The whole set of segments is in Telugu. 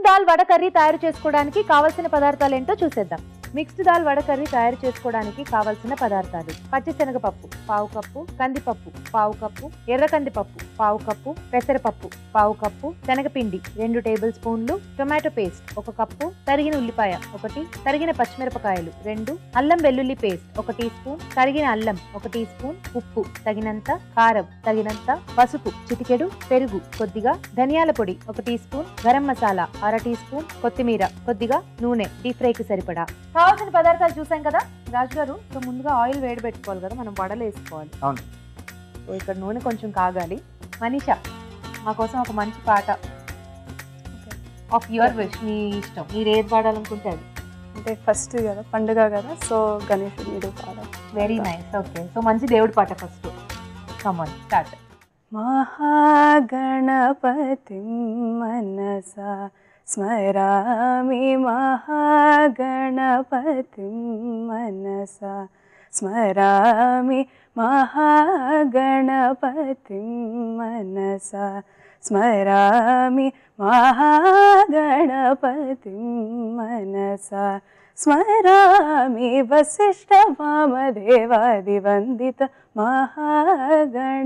దాల్ వడ కర్రీ తయారు చేసుకోవడానికి కావాల్సిన పదార్థాలు ఏంటో చూసేద్దాం. మిక్స్డ్ దాల్ వడ కర్రీ తయారు చేసుకోవడానికి కావాల్సిన పదార్థాలు: పచ్చిశనగపప్పు పావు కప్పు, కందిపప్పు పావు కప్పు, ఎర్ర కందిపప్పు పావు కప్పు, పెసరపప్పు పావు కప్పు, శనగపిండి 2 టేబుల్ స్పూన్లు, టొమాటో పేస్ట్ 1 కప్పు, తరిగిన ఉల్లిపాయ 1, తరిగిన పచ్చిమిరపకాయలు 2, అల్లం వెల్లుల్లి పేస్ట్ 1 టీ స్పూన్, తరిగిన అల్లం 1 టీ స్పూన్, ఉప్పు తగినంత, కారం తగినంత, పసుపు చిటికెడు, పెరుగు కొద్దిగా, ధనియాల పొడి 1 teaspoon, garam masala 1/2 teaspoon, కొత్తిమీర కొద్దిగా, నూనె డీప్ ఫ్రైకి సరిపడా. కావాల్సిన పదార్థాలు చూసాం కదా రాజు గారు. సో ముందుగా ఆయిల్ వేడి పెట్టుకోవాలి కదా, మనం వడలు వేసుకోవాలి. అవును. సో ఇక్కడ నూనె కొంచెం కాగాలి. మనీషా మా కోసం ఒక మంచి పాట ఆఫ్ యువర్ విష్, మీ ఇష్టం, మీరు ఏది పాడాలనుకుంటే అది. అంటే ఫస్ట్ కదా పండుగ కదా, సో గణేష్ మీరు పాడాలి. Very nice. ఓకే, సో మంచి దేవుడి పాట ఫస్ట్. Come on start. మహాగణపతిం మనసా స్మరామి, మహాగణపతిం మనసా స్మరామి, మహాగణపతిం మనసా స్మరామి, మహాగణపతిం మనసా స్మరామి, వసిష్ఠ వామదేవాదివందిత మహాగణపతిం.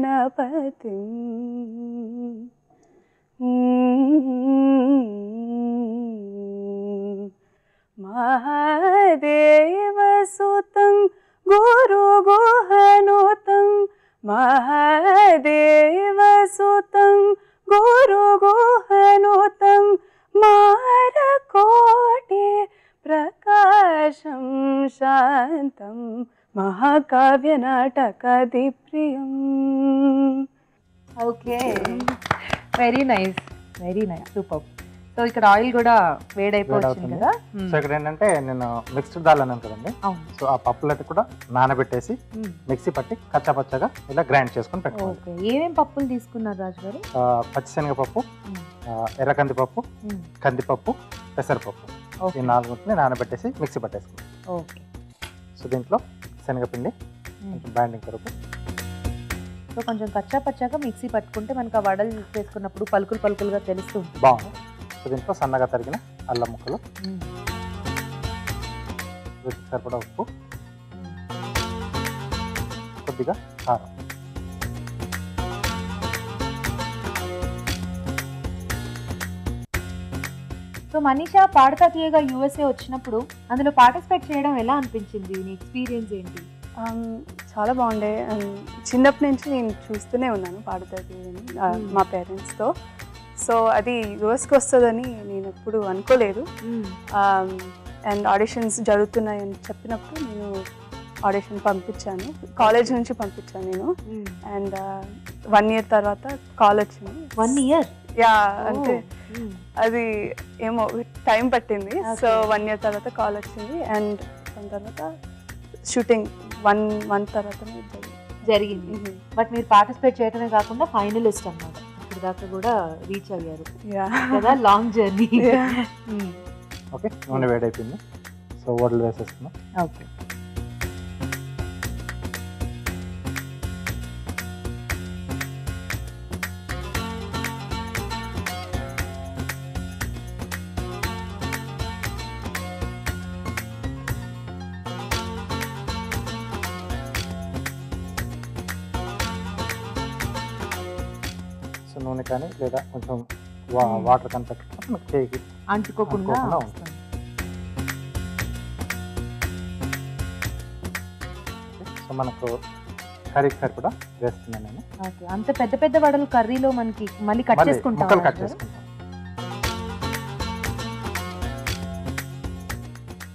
మహాదేవసుతం గురుగుహనుతం, మహాదేవసుతం గురుగుహనుతం, మారకోటి ప్రకాశం శాంతం, మహాకావ్య నాటకాది ప్రియం. Okay, very nice, very nice, super. So ఇక్కడ ఆయిల్ కూడా వేడైపోతుంది కదా. సో ఇక్కడ ఏంటంటే నేను మిక్స్డ్ దాల్ అన్నాను కదండి. సో ఆ పప్పులకి కూడా నానబెట్టేసి మిక్సీ పట్టి కచ్చాపచ్చగా ఇలా గ్రైండ్ చేసుకుని పెట్టుకోవాలి. ఏమేం పప్పులు తీసుకున్నారు రాజు గారు? పచ్చిశనగపప్పు, ఎర్ర కందిపప్పు, కందిపప్పు, పెసరపప్పు, ఈ 4 నానబెట్టేసి మిక్సీ పట్టేసుకున్నాం. ఓకే. సో దీంట్లో శనగపిండి కొంచెం బైండింగ్ కొరకు. సో కొంచెం కచ్చా పచ్చాగా మిక్సీ పట్టుకుంటే మనకు ఆ వడలు చేసుకున్నప్పుడు పలుకులు పలుకులుగా తెలుస్తుంది. బాగుంది. సో దీంట్లో సన్నగా తరిగిన అల్లం ముక్కలు, రుచికి సరిపడా ఉప్పు, కొద్దిగా కారం. సో మనీషా పాడతా తీయగా USA వచ్చినప్పుడు అందులో పార్టిసిపేట్ చేయడం ఎలా అనిపించింది? నీ ఎక్స్పీరియన్స్ ఏంటి? చాలా బాగుండే. చిన్నప్పటి నుంచి నేను చూస్తూనే ఉన్నాను పాడుతుంది మా పేరెంట్స్తో. సో అది యూఎస్కి వస్తుందని నేను ఎప్పుడు అనుకోలేదు. అండ్ ఆడిషన్స్ జరుగుతున్నాయని చెప్పినప్పుడు నేను ఆడిషన్ పంపించాను, కాలేజ్ నుంచి పంపించాను నేను. అండ్ 1 year తర్వాత కాల్ వచ్చింది. 1 year? యా, అంటే అది ఏమో టైం పట్టింది. సో 1 year తర్వాత కాల్ వచ్చింది. అండ్ దాని తర్వాత షూటింగ్ 1 month తర్వాత జరిగింది. బట్ మీరు పార్టిసిపేట్ చేయడమే కాకుండా ఫైనలిస్ట్ అన్నమాట, ఇప్పుడు దాకా కూడా రీచ్ అయ్యారు కదా. Long journey. ఓకే, నూనె వేడైపోయింది. సో వడలు వేసేస్తున్నాం. ఓకే. నూనె కానీ లేదా కొంచెం వాటర్ కానీ పెట్టుకుంటే మనకి చేయికి అంటుకోకుండా ఉంటుంది. సో మనకు కర్రీకి సరిపడా వేస్తున్నాను నేను. ఓకే. అంత పెద్ద పెద్ద వడలు కర్రీలో మనకి మళ్ళీ కట్ చేసుకుంటాం.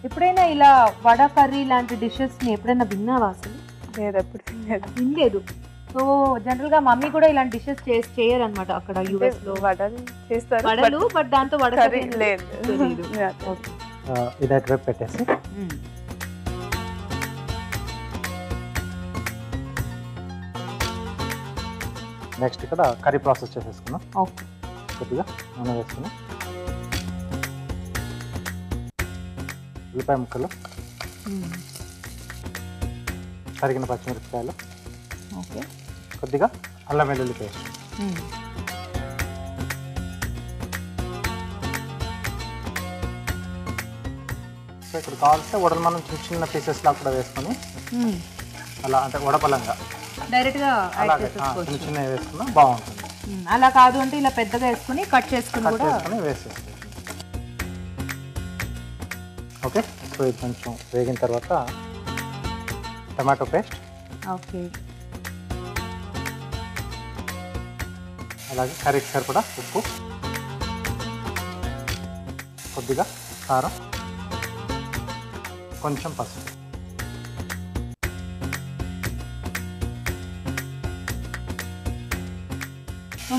ఎప్పుడైనా ఇలా వడ కర్రీ లాంటి డిషెస్ ని ఎప్పుడైనా విన్నావా అసలు? లేదు, ఎప్పుడు వినలేదు. సో జనరల్ గా మమ్మీ కూడా ఇలాంటి డిషెస్ చేయరు అనమాట అక్కడ యుఎస్ లో. వడలు చేస్తారు, వడలు, బట్ దాంతో వడ కర్రీ లేదు. ఇది అటువైపు పెట్టేసి నెక్స్ట్ ఇక్కడ కర్రీ ప్రాసెస్ చేసేసుకున్నాం. ఓకే. కొద్దిగా నూనె వేసుకున్నాం, ఉల్లిపాయ ముక్కలు, తరిగిన పచ్చిమిరపకాయలు, ఓకే, కొద్దిగా అల్లం వెల్లుల్లి పేస్ట్, సో ఇక్కడ కావాల్సిన వడలు మనం చిన్న చిన్న పీసెస్లా కూడా వేసుకొని అలా అంటే వడపలంగా డైరెక్ట్గా అలాగే చిన్న చిన్నవి వేసుకున్నా బాగుంటుంది. అలా కాదు అంటే ఇలా పెద్దగా వేసుకుని కట్ చేసుకుని కూడా వేసేసుకోవచ్చు. ఓకే, సో ఇది కొంచెం వేగిన తర్వాత టమాటో పేస్ట్, ఓకే, అలాగే కర్రీకి సరిపడా ఉప్పు, కొద్దిగా కారం, కొంచెం పసుపు.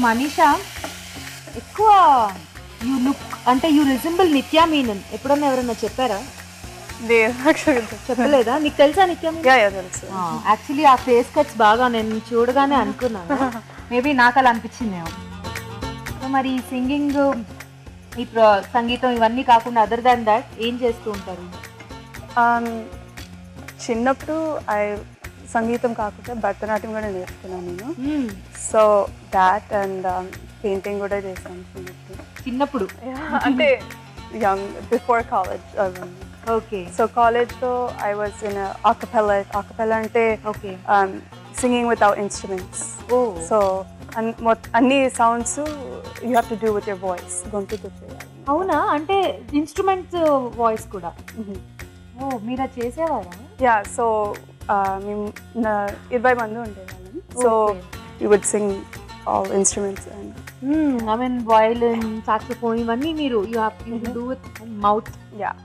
మనీషా ఎక్కువ యూ లుక్ అంటే యూ రిజెంబుల్ నిత్యా మీనన్. ఎప్పుడన్నా ఎవరన్నా చెప్పారా? చెప్పలేదా? నీకు తెలుసా నిత్యా మీనన్? తెలుసు. యాక్చువల్లీ ఆ ఫేస్ కట్స్ బాగా నేను చూడగానే అనుకున్నాను, మేబీ నాకు అలా అనిపించిందేమో. సో మరి ఈ సింగింగ్, ఈ సంగీతం ఇవన్నీ కాకుండా అదర్ దాన్ దాట్ ఏం చేస్తూ ఉంటారు? చిన్నప్పుడు సంగీతం కాకుండా భరతనాట్యం కూడా నేర్చుకున్నాను నేను. సో దాట్ అండ్ పెయింటింగ్ కూడా చేశాను చిన్నప్పుడు. అంటే young before college. Okay. So కాలేజ్లో ఐ వాజ్ ఇన్ ఆకపెల్లా అంటే okay singing without instruments. So అన్ని sounds you have to do with your voice, గొంతుతో చేయాలి. అవునా? అంటే ఇన్స్ట్రుమెంట్స్ వాయిస్ కూడా? ఓ, మీరు అది చేసేవారా? యా. సో మేము 20 మంది ఉండేవాళ్ళం. So you would sing all instruments and I mean violin, saxophone ఇవన్నీ మీరు you have to do with mouth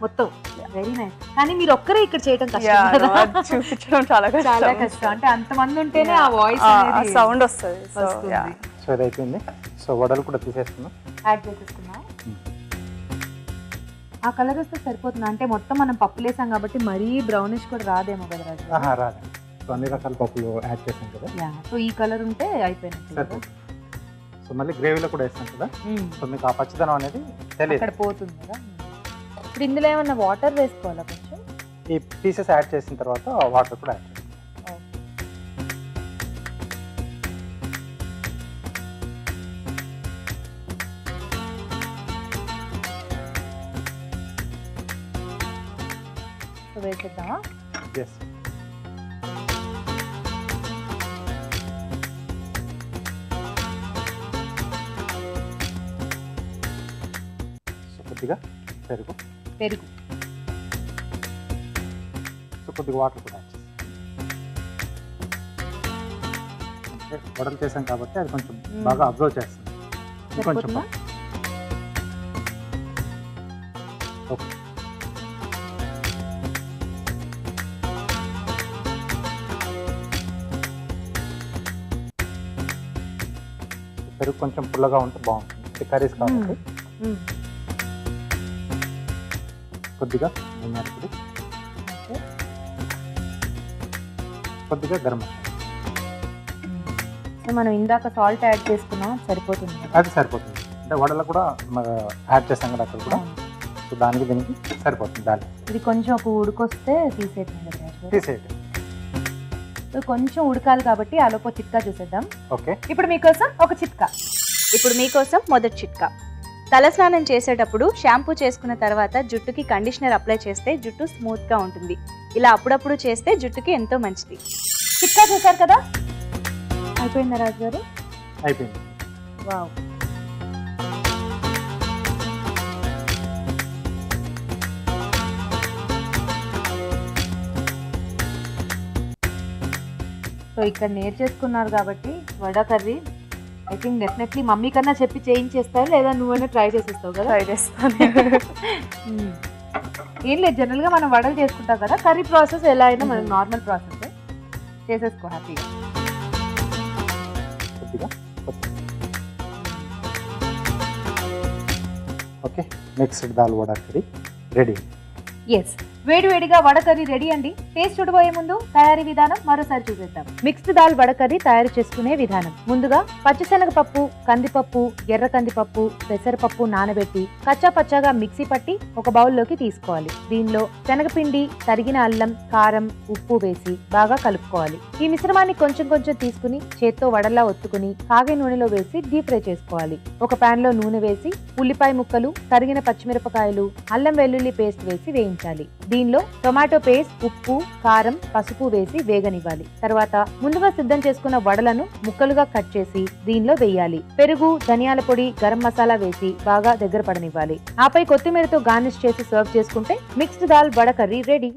మొత్తం. Very nice. కానీ మీరు ఒక్కరే ఇక్కడ చేయడం కష్టం కదా? చూపించడం చాలా కష్టం. అంటే అంతమంది ఉంటేనే ఆ వాయిస్ సౌండ్ వస్తుంది. సో ఇది అయిపోయింది. సో వడలు కూడా తీసేసుకున్నాం, యాడ్ చేసేసుకున్నా. ఆ కలర్ వస్తే సరిపోతుంది. అంటే మొత్తం మనం పప్పులు వేసాం కాబట్టి మరీ బ్రౌనిష్ కూడా రాదేమో కదా రాజు? రాదు. సో అన్ని రకాల పప్పులు యాడ్ చేసాం కదా. సో ఈ కలర్ ఉంటే అయిపోయింది. సరిపోతుంది. సో మళ్ళీ గ్రేవీలో కూడా వేస్తాం కదా, సో మీకు ఆ పచ్చిదనం అనేది తెలియదు, అక్కడ పోతుంది కదా. ఇప్పుడు ఇందులో ఏమన్నా వాటర్ వేసుకోవాలా? కొంచెం ఈ పీసెస్ యాడ్ చేసిన తర్వాత వాటర్ కూడా యాడ్ చేస్తాం. వేసేద్దామా? ఎస్. సో కొద్దిగా పెరుగు, సో కొద్దిగా వాటర్ కూడా యాడ్ చేస్తాం. వడలు చేసాం కాబట్టి అది కొంచెం బాగా అబ్జర్వ్ చేస్తుంది. ఇంకొంచెం ఓకే. పెరుగు కొంచెం పుల్లగా ఉంటే బాగుంటుంది, కర్రీస్ కాబట్టి. కొద్దిగా ధనియాల పొడి, కొద్దిగా గరం మసాలా. మనం ఇందాక సాల్ట్ యాడ్ చేసుకున్నాం, సరిపోతుంది? అది సరిపోతుంది. అంటే వడలు కూడా యాడ్ చేసాం కదా అక్కడ కూడా, సో దానికి దీనికి సరిపోతుంది. దాని ఇది కొంచెం ఒక ఉడికొస్తే తీసేయండి. సో కొంచెం ఉడకాలి కాబట్టి ఆలోపు చిట్కా చూసేద్దాం. ఓకే. ఇప్పుడు మీకోసం ఒక చిట్కా. మొదటి చిట్కా, తలస్నానం చేసేటప్పుడు షాంపూ చేసుకున్న తర్వాత జుట్టుకి కండిషనర్ అప్లై చేస్తే జుట్టు స్మూత్గా ఉంటుంది. ఇలా అప్పుడప్పుడు చేస్తే జుట్టుకి ఎంతో మంచిది. చిట్కా చూసారు కదా? అయిపోయిందా రాజు గారు? అయిపోయింది. వావ్. సో ఇక్కడ నేర్చేసుకున్నారు కాబట్టి vada curry I think definitely mummy కన్నా చెప్పి చేయించేస్తారు, లేదా నువ్వైనా ట్రై చేసేస్తావు కదా? ట్రై చేస్తాను. ఏం లేదు, జనరల్గా మనం వడలు చేసుకుంటాం కదా, కర్రీ ప్రాసెస్ ఎలా అయినా మనం నార్మల్ ప్రాసెస్ చేసేసుకో హ్యాపీగా. Okay, mixed dal vada curry ready. Yes. వేడివేడిగా వడ కర్రీ రెడీ అండి. టేస్ట్ చూడబోయే ముందు తయారీ విధానం మరోసారి చూసేద్దాం. మిక్స్డ్ దాల్ వడ కర్రీ తయారు చేసుకునే విధానం. ముందుగా పచ్చిశనగపప్పు, కందిపప్పు, ఎర్ర కందిపప్పు, పెసరపప్పు నానబెట్టి కచ్చా పచ్చాగా మిక్సీ పట్టి ఒక బౌల్లోకి తీసుకోవాలి. దీనిలో శనగపిండి, తరిగిన అల్లం, కారం, ఉప్పు వేసి బాగా కలుపుకోవాలి. ఈ మిశ్రమాన్ని కొంచెం కొంచెం తీసుకుని చేత్తో వడల్లా ఒత్తుకుని కాగే నూనెలో వేసి డీప్ ఫ్రై చేసుకోవాలి. ఒక పాన్ లో నూనె వేసి ఉల్లిపాయ ముక్కలు, తరిగిన పచ్చిమిరపకాయలు, అల్లం వెల్లుల్లి పేస్ట్ వేసి వేయించాలి. దీనిలో టొమాటో పేస్ట్, ఉప్పు, కారం, పసుపు వేసి వేగనివ్వాలి. తర్వాత ముందుగా సిద్ధం చేసుకున్న వడలను ముక్కలుగా కట్ చేసి దీనిలో వేయాలి. పెరుగు, ధనియాల పొడి, గరం మసాలా వేసి బాగా దగ్గర పడనివ్వాలి. ఆపై కొత్తిమీరతో గార్నిష్ చేసి సర్వ్ చేసుకుంటే mixed dal vada curry ready.